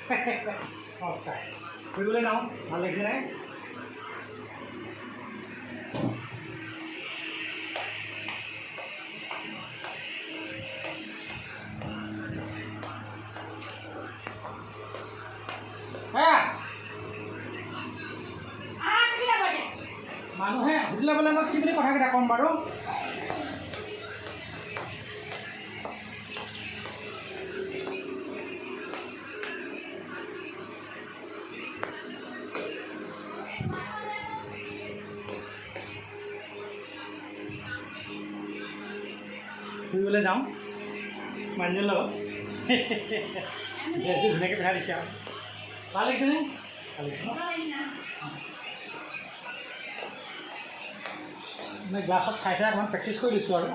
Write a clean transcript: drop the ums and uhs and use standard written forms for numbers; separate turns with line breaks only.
নমস্কাৰ ফুৰিবলৈ যাওঁ ভাল লাগিছেনে মানুহে সুধিলে বোলে মই কি বুলি কথাকেইটা ক'ম বাৰু ফুৰিবলৈ যাওঁ মানুহজনৰ লগত ড্ৰেছটো ধুনীয়াকৈ পিন্ধাই দিছে আৰু ভাল লাগিছেনে ভাল লাগিছে মই গ্লাছত চাই চাই অকণমান প্ৰেক্টিছ কৰি দিছোঁ আৰু